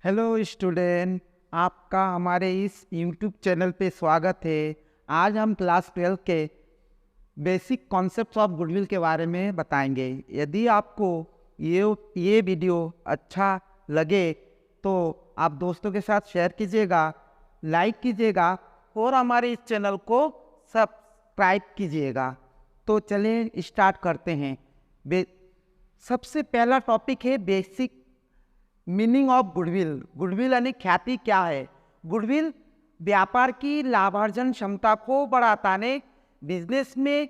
Hello student, आपका हमारे इस यूट्यूब चैनल पे स्वागत है। आज हम क्लास 12 के बेसिक कॉन्सेप्ट्स ऑफ गुडविल के बारे में बताएंगे। यदि आपको ये वीडियो अच्छा लगे तो आप दोस्तों के साथ शेयर कीजिएगा, लाइक कीजिएगा और हमारे इस चैनल को सब्सक्राइब कीजिएगा। तो चलिए स्टार्ट करते हैं। सबसे पहला टॉपिक है basic meaning of goodwill. Goodwill यानी ख्याति क्या है? गुडविल व्यापार की लाभार्जन क्षमता को बढ़ाता है। बिजनेस में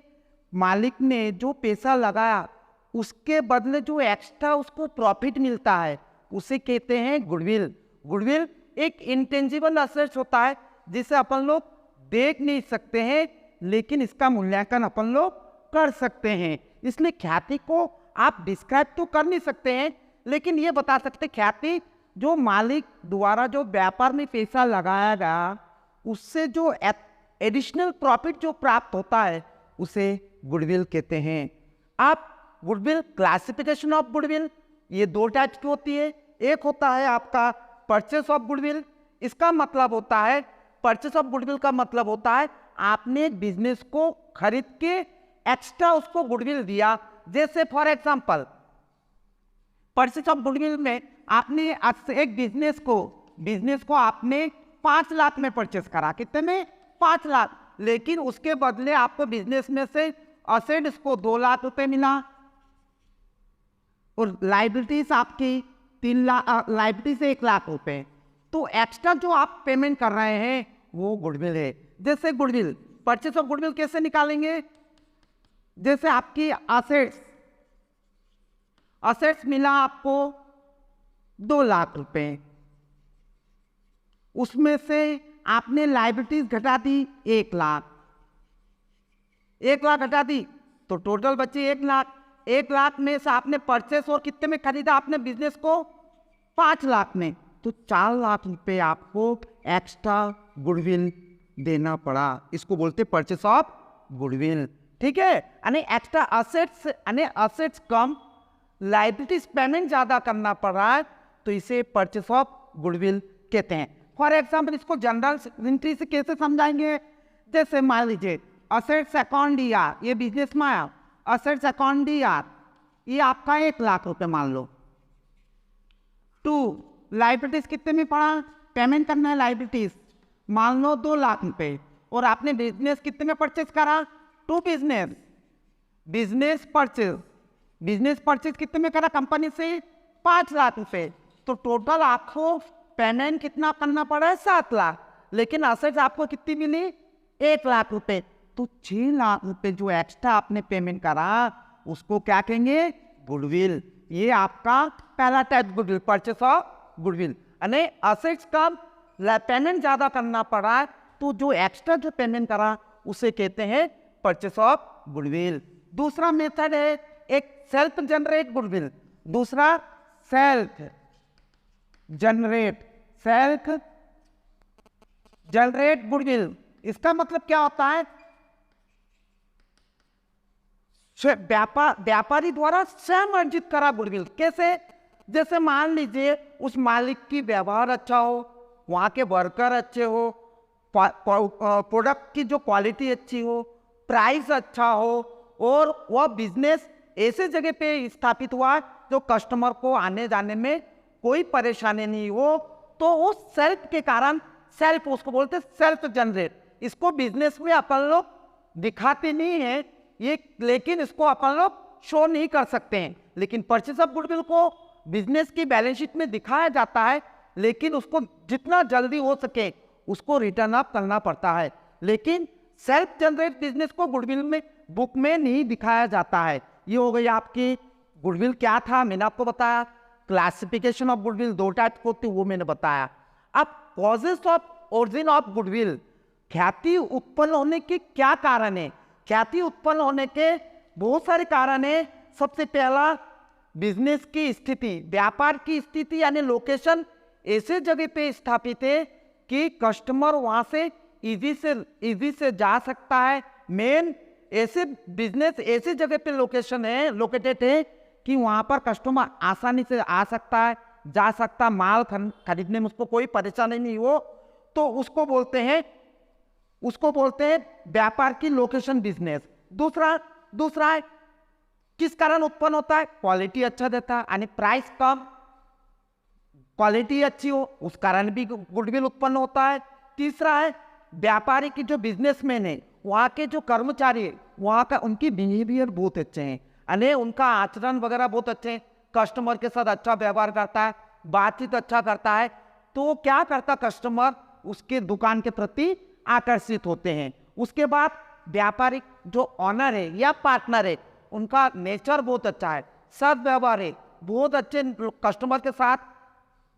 मालिक ने जो पैसा लगाया उसके बदले जो एक्स्ट्रा उसको प्रॉफिट मिलता है उसे कहते हैं गुडविल। गुडविल एक इंटेंजिबल असेट होता है जिसे अपन लोग देख नहीं सकते हैं, लेकिन इसका मूल्यांकन अपन लोग कर सकते हैं। इसलिए ख्याति को आप डिस्क्राइब तो कर नहीं सकते हैं, लेकिन ये बता सकते ख्याति जो मालिक द्वारा जो व्यापार में पैसा लगाया गया उससे जो एडिशनल प्रॉफिट जो प्राप्त होता है उसे गुडविल कहते हैं। आप गुडविल क्लासिफिकेशन ऑफ गुडविल, ये दो टाइप की होती है। एक होता है आपका परचेस ऑफ गुडविल। इसका मतलब होता है, परचेस ऑफ गुडविल का मतलब होता है आपने एक बिजनेस को खरीद के एक्स्ट्रा उसको गुडविल दिया। जैसे for example purchase of goodwill में आपने एक बिजनेस को आपने 5 लाख में परचेस करा। कितने में? 5 लाख। लेकिन उसके बदले आपको बिजनेस में से असेट को 2 लाख रुपए मिला और लाइबिलिटीज आपकी 3 लाख, लाइबिलिटी से 1 लाख रुपए। तो एक्स्ट्रा जो आप पेमेंट कर रहे हैं वो गुडविल है। जैसे गुडविल, परचेस ऑफ गुडविल कैसे निकालेंगे? जैसे आपकी असेट्स मिला आपको 2 लाख रुपए, उसमें से आपने लाइबिलिटीज घटा दी 1 लाख। 1 लाख घटा दी तो टोटल बची 1 लाख। 1 लाख में से आपने परचेस और कितने में खरीदा आपने बिजनेस को? 5 लाख में। तो 4 लाख रुपए आपको एक्स्ट्रा गुडविल देना पड़ा। इसको बोलते परचेस ऑफ गुडविल। ठीक है, यानी एक्स्ट्रा असेट्स कम, लाइबिलिटीज पेमेंट ज्यादा करना पड़ रहा है, तो इसे परचेस ऑफ गुडविल कहते हैं। फॉर एग्जाम्पल इसको जनरल एंट्री से कैसे समझाएंगे? जैसे मान लीजिए असेट्स अकाउंट DR, ये बिजनेस में आया, असेट्स अकाउंट DR ये आपका 1 लाख रुपए मान लो। 2 लाइबिलिटीज कितने में पड़ा? पेमेंट करना है लाइबिलिटीज, मान लो 2 लाख रुपए। और आपने बिजनेस कितने में परचेज करा? 2 बिजनेस परचेज कितने में करा कंपनी से? 5 लाख रुपए। तो टोटल आपको पेमेंट कितना करना पड़ा है? 7 लाख। लेकिन असेट्स आपको कितनी मिली? 1 लाख रुपए। तो 6 लाख रुपए जो एक्स्ट्रा आपने पेमेंट करा उसको क्या कहेंगे? गुडविल। ये आपका पहला type goodwill, purchase of goodwill. यानी असेट्स का पेमेंट ज्यादा करना पड़ा तो जो एक्स्ट्रा जो पेमेंट करा उसे कहते हैं परचेस ऑफ गुडविल। दूसरा मेथड है एक सेल्फ जनरेट गुडविल, दूसरा सेल्फ जनरेट गुडविल। इसका मतलब क्या होता है? व्यापारी द्वारा स्वयं अर्जित करा गुडविल। कैसे? जैसे मान लीजिए उस मालिक की व्यवहार अच्छा हो, वहां के वर्कर अच्छे हो, प्रोडक्ट की जो क्वालिटी अच्छी हो, प्राइस अच्छा हो, और वह बिजनेस ऐसे जगह पे स्थापित हुआ जो कस्टमर को आने जाने में कोई परेशानी नहीं हो, तो उस सेल्फ के कारण, सेल्फ उसको बोलते सेल्फ जनरेट। इसको बिजनेस में अपन लोग दिखाते नहीं है ये, लेकिन इसको अपन लोग शो नहीं कर सकते हैं। लेकिन परचेस ऑफ गुडविल को बिजनेस की बैलेंस शीट में दिखाया जाता है, लेकिन उसको जितना जल्दी हो सके उसको रिटर्न अप करना पड़ता है। लेकिन सेल्फ जनरेट बिजनेस को गुडविल में बुक में नहीं दिखाया जाता है। ये हो गई आपकी गुडविल। क्या था मैंने आपको बताया, क्लासिफिकेशन ऑफ गुडविल 2 टाइप की होती है, वो मैंने बताया। अब causes of origin of goodwill, ख्याति उत्पन्न होने के क्या कारण है? ख्याति उत्पन्न होने के बहुत सारे कारण है। सबसे पहला बिजनेस की स्थिति, व्यापार की स्थिति यानी लोकेशन ऐसे जगह पे स्थापित है कि कस्टमर वहां से इजी से जा सकता है। मेन ऐसे बिजनेस ऐसी जगह पे लोकेटेड है कि वहां पर कस्टमर आसानी से आ सकता है, जा सकता, माल खरीदने में उसको कोई परेशानी नहीं हो, तो उसको बोलते हैं व्यापार की लोकेशन बिजनेस। दूसरा है किस कारण उत्पन्न होता है, क्वालिटी अच्छा देता है यानी प्राइस कम, क्वालिटी अच्छी हो, उस कारण भी गुडविल उत्पन्न होता है। तीसरा है व्यापारी की जो बिजनेसमैन है, वहाँ के जो कर्मचारी है, वहाँ का उनकी बिहेवियर बहुत अच्छे हैं, यानी उनका आचरण वगैरह बहुत अच्छे हैं, कस्टमर के साथ अच्छा व्यवहार करता है, बातचीत अच्छा करता है, तो क्या करता कस्टमर उसके दुकान के प्रति आकर्षित होते हैं। उसके बाद व्यापारिक जो ऑनर है या पार्टनर है, उनका नेचर बहुत अच्छा है, सद्व्यवहार है, बहुत अच्छे कस्टमर के साथ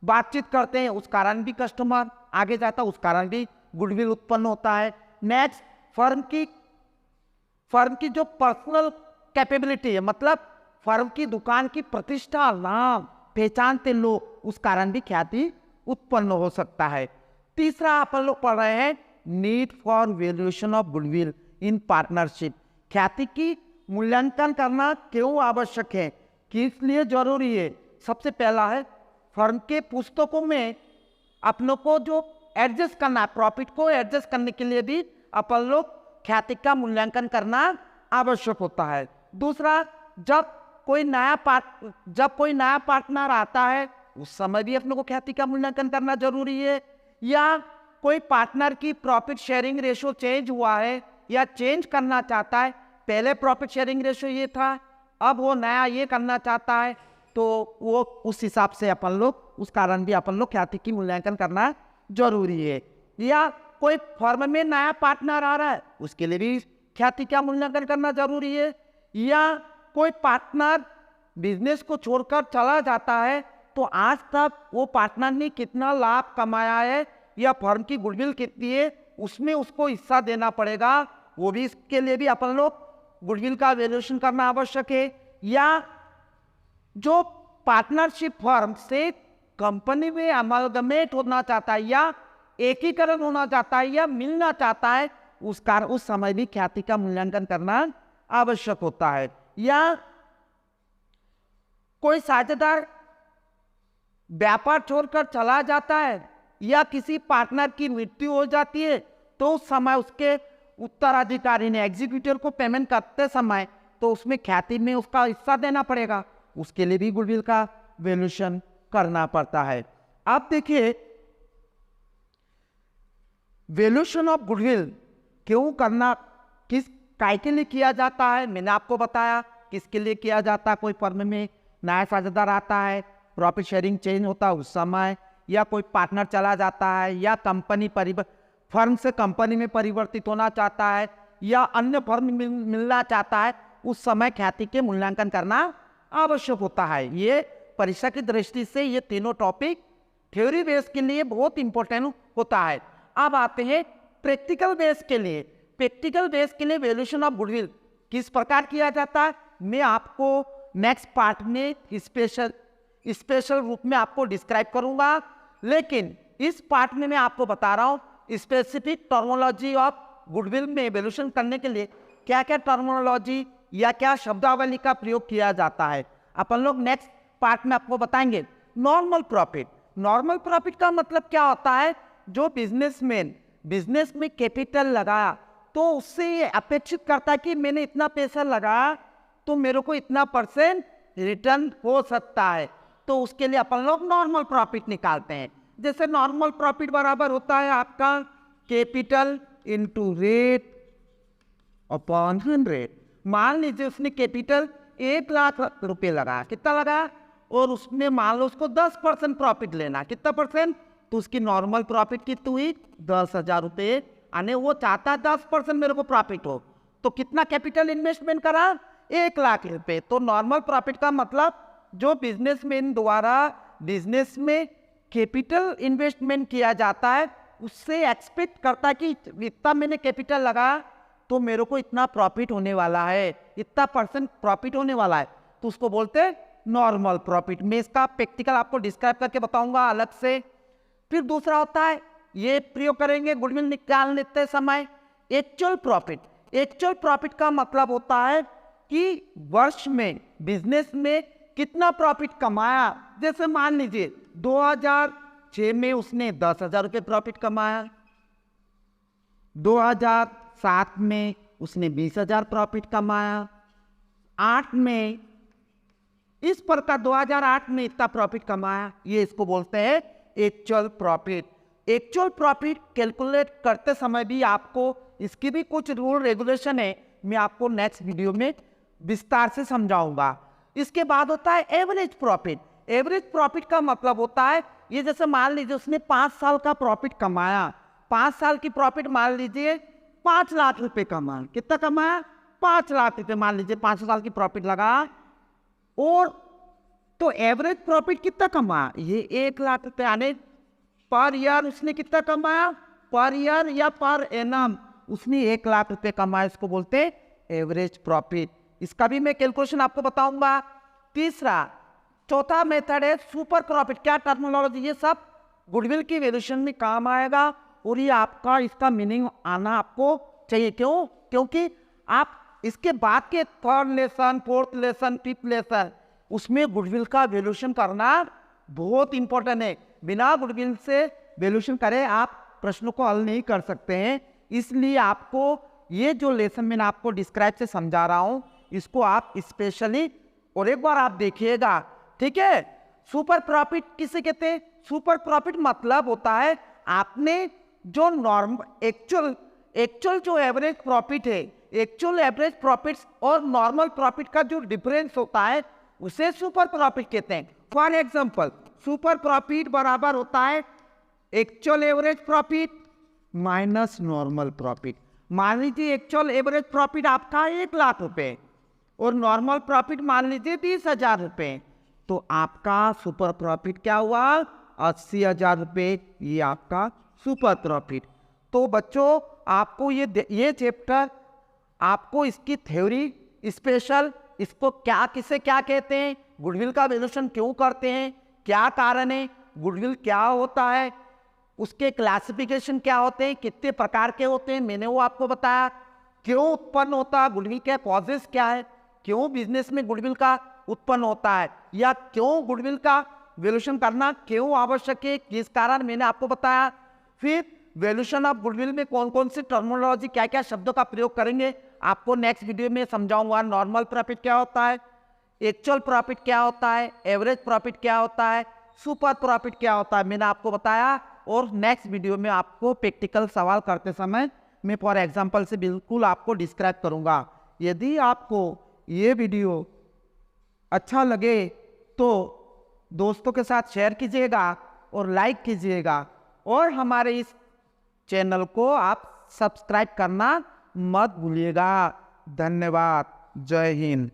बातचीत करते हैं, उस कारण भी कस्टमर आगे जाता है, उस कारण भी गुडविल उत्पन्न होता है। नेक्स्ट, फर्म की जो पर्सनल कैपेबिलिटी है, मतलब फर्म की दुकान की प्रतिष्ठा, नाम पहचानते लोग, उस कारण भी ख्याति उत्पन्न हो सकता है। तीसरा अपन लोग पढ़ रहे हैं need for valuation of goodwill in partnership. ख्याति की मूल्यांकन करना क्यों आवश्यक है, किस लिए जरूरी है। सबसे पहला है फर्म के पुस्तकों में अपनों को जो एडजस्ट करना है, प्रॉफिट को एडजस्ट करने के लिए भी अपन लोग ख्याति का मूल्यांकन करना आवश्यक होता है। दूसरा, जब कोई नया पार्टनर आता है, उस समय भी अपनों को ख्याति का मूल्यांकन करना जरूरी है। या कोई पार्टनर की प्रॉफिट शेयरिंग रेशियो चेंज हुआ है या चेंज करना चाहता है, पहले प्रॉफिट शेयरिंग रेशियो ये था, अब वो नया ये करना चाहता है, तो वो उस हिसाब से अपन लोग, उस कारण भी अपन लोग ख्याति की मूल्यांकन करना जरूरी है। या कोई फर्म में नया पार्टनर आ रहा है, उसके लिए भी ख्याति का मूल्यांकन करना जरूरी है। या कोई पार्टनर बिजनेस को छोड़कर चला जाता है, तो आज तक वो पार्टनर ने कितना लाभ कमाया है या फर्म की गुडविल कितनी है, उसमें उसको हिस्सा देना पड़ेगा, वो भी, इसके लिए भी अपन लोग गुडविल का वैल्यूएशन करना आवश्यक है। या जो पार्टनरशिप फर्म से कंपनी में अमलगमेट होना चाहता है या एकीकरण होना चाहता है या मिलना चाहता है, उस समय भी ख्याति का मूल्यांकन करना आवश्यक होता है। या कोई साझेदार व्यापार छोड़कर चला जाता है या किसी पार्टनर की मृत्यु हो जाती है, तो उस समय उसके उत्तराधिकारी ने एग्जीक्यूटिव को पेमेंट करते समय, तो उसमें ख्याति में उसका हिस्सा देना पड़ेगा, उसके लिए भी गुडविल का वैल्यूएशन करना पड़ता है। आप देखिए वैल्यूएशन ऑफ गुडविल क्यों करना, किस काय के लिए किया जाता है, मैंने आपको बताया किसके लिए किया जाता है। कोई फर्म में नया साझेदार आता है, प्रॉफिट शेयरिंग चेंज होता है उस समय, या कोई पार्टनर चला जाता है, या कंपनी फर्म से कंपनी में परिवर्तित होना चाहता है, या अन्य फर्म में मिलना चाहता है, उस समय ख्याति के मूल्यांकन करना आवश्यक होता है। ये परीक्षा की दृष्टि से ये तीनों टॉपिक थ्योरी बेस के लिए बहुत इंपॉर्टेंट होता है। अब आते हैं प्रैक्टिकल बेस के लिए। प्रैक्टिकल बेस के लिए वैल्यूएशन ऑफ गुडविल किस प्रकार किया जाता है, मैं आपको नेक्स्ट पार्ट में स्पेशल रूप में आपको डिस्क्राइब करूंगा। लेकिन इस पार्ट में मैं आपको बता रहा हूँ स्पेसिफिक टर्मिनोलॉजी ऑफ गुडविल में वैल्यूएशन करने के लिए क्या क्या टर्मिनोलॉजी या क्या शब्दावली का प्रयोग किया जाता है, अपन लोग नेक्स्ट पार्ट में आपको बताएंगे। नॉर्मल प्रॉफिट का मतलब क्या होता है, जो बिजनेसमैन बिजनेस में कैपिटल लगाया, तो उससे ये अपेक्षित करता है कि मैंने इतना पैसा लगाया तो मेरे को इतना % रिटर्न हो सकता है, तो उसके लिए अपन लोग नॉर्मल प्रॉफिट निकालते हैं। जैसे नॉर्मल प्रॉफिट बराबर होता है आपका कैपिटल इनटू रेट अपॉन 100। मान लीजिए उसने कैपिटल 1 लाख रुपए लगाया, कितना लगाया, और उसमें मान लो उसको 10% प्रॉफिट लेना, कितना %, तो उसकी नॉर्मल प्रॉफिट कितनी हुई, 10,000 रुपये, यानी वो चाहता है 10% मेरे को प्रॉफिट हो, तो कितना कैपिटल इन्वेस्टमेंट करा, 1 लाख रुपए। तो नॉर्मल प्रॉफिट का मतलब जो बिजनेसमैन द्वारा बिजनेस में कैपिटल इन्वेस्टमेंट किया जाता है, उससे एक्सपेक्ट करता है कि इतना मैंने कैपिटल लगाया तो मेरे को इतना प्रॉफिट होने वाला है, इतना % प्रॉफिट होने वाला है, तो उसको बोलते हैं नॉर्मल प्रॉफिट। मैं इसका प्रैक्टिकल आपको डिस्क्राइब करके बताऊंगा अलग से। फिर दूसरा होता है, ये प्रयोग करेंगे गुडविल निकाल लेते समय, एक्चुअल प्रॉफिट। एक्चुअल प्रॉफिट का मतलब होता है कि वर्ष में बिजनेस में कितना प्रॉफिट कमाया। जैसे मान लीजिए 2006 में उसने 10,000 रुपये प्रॉफिट कमाया, 2007 में उसने 20,000 प्रॉफिट कमाया, 8 में इस प्रकार 2008 में इतना प्रॉफिट कमाया। ये इसको बोलते हैं actual profit. Actual profit calculate करते समय भी आपको इसकी भी कुछ रूल रेगुलेशन है, मैं आपको नेक्स्ट वीडियो में विस्तार से समझाऊंगा। इसके बाद होता है एवरेज प्रॉफिट। एवरेज प्रॉफिट का मतलब होता है, ये जैसे मान लीजिए उसने 5 साल का प्रॉफिट कमाया, 5 साल की प्रॉफिट मान लीजिए 5 लाख रुपए कमाया। कितना कमाया? 5 लाख रुपए मान लीजिए 5 साल की प्रॉफिट लगा। और तो एवरेज प्रॉफिट कितना कमाया? ये 1 लाख रुपए, यानी पर ईयर उसने कितना कमाया? पर ईयर या पर एनम उसने 1 लाख रुपए कमाया। इसको बोलते हैं एवरेज प्रॉफिट। इसका भी मैं कैलकुलेशन आपको बताऊंगा। तीसरा, चौथा मेथड है सुपर प्रॉफिट। क्या टर्मिनोलॉजी, ये सब गुडविल की वैल्यूएशन में काम आएगा और ये आपका इसका मीनिंग आना आपको चाहिए। क्यों? क्योंकि आप इसके बाद के 3rd lesson, 4th lesson, 5th lesson उसमें गुडविल का वैल्यूएशन करना बहुत इंपॉर्टेंट है। बिना गुडविल से वैल्यूएशन करे आप प्रश्नों को हल नहीं कर सकते हैं। इसलिए आपको ये जो लेसन मैंने आपको डिस्क्राइब से समझा रहा हूं, इसको आप स्पेशली और एक बार आप देखिएगा, ठीक है। सुपर प्रॉफिट किसे कहते हैं? सुपर प्रॉफिट मतलब होता है आपने जो नॉर्मल एक्चुअल जो एवरेज प्रॉफिट है, एक्चुअल एवरेज प्रॉफिट्स और नॉर्मल प्रॉफिट का जो डिफरेंस होता है उसे सुपर प्रॉफिट कहते हैं। फॉर एग्जांपल, सुपर प्रॉफिट बराबर होता है actual average profit minus normal profit. मान लीजिए एक्चुअल एवरेज प्रॉफिट आपका 1 लाख रुपए और नॉर्मल प्रॉफिट मान लीजिए 20,000 रुपए, तो आपका सुपर प्रॉफिट क्या हुआ? 80,000 रुपए। ये आपका सुपर प्रॉफिट। तो बच्चों आपको ये चैप्टर आपको इसकी थ्योरी स्पेशल, इसको क्या किसे क्या कहते हैं, गुडविल का वैल्यूएशन क्यों करते हैं, क्या कारण है, गुडविल क्या होता है, उसके क्लासिफिकेशन क्या होते हैं, कितने प्रकार के होते हैं, मैंने वो आपको बताया। क्यों उत्पन्न होता है गुडविल, के कॉजेस क्या है, क्यों बिजनेस में गुडविल का उत्पन्न होता है, या क्यों गुडविल का वैल्यूएशन करना क्यों आवश्यक है, किस कारण, मैंने आपको बताया। फिर वैल्यूएशन ऑफ गुडविल में कौन कौन सी टर्मिनोलॉजी, क्या क्या शब्दों का प्रयोग करेंगे, आपको नेक्स्ट वीडियो में समझाऊंगा। नॉर्मल प्रॉफिट क्या होता है, एक्चुअल प्रॉफिट क्या होता है, एवरेज प्रॉफिट क्या होता है, सुपर प्रॉफिट क्या होता है, मैंने आपको बताया। और नेक्स्ट वीडियो में आपको प्रैक्टिकल सवाल करते समय मैं फॉर एग्जांपल से बिल्कुल आपको डिस्क्राइब करूंगा। यदि आपको ये वीडियो अच्छा लगे तो दोस्तों के साथ शेयर कीजिएगा और लाइक कीजिएगा, और हमारे इस चैनल को आप सब्सक्राइब करना मत भूलिएगा। धन्यवाद। जय हिंद।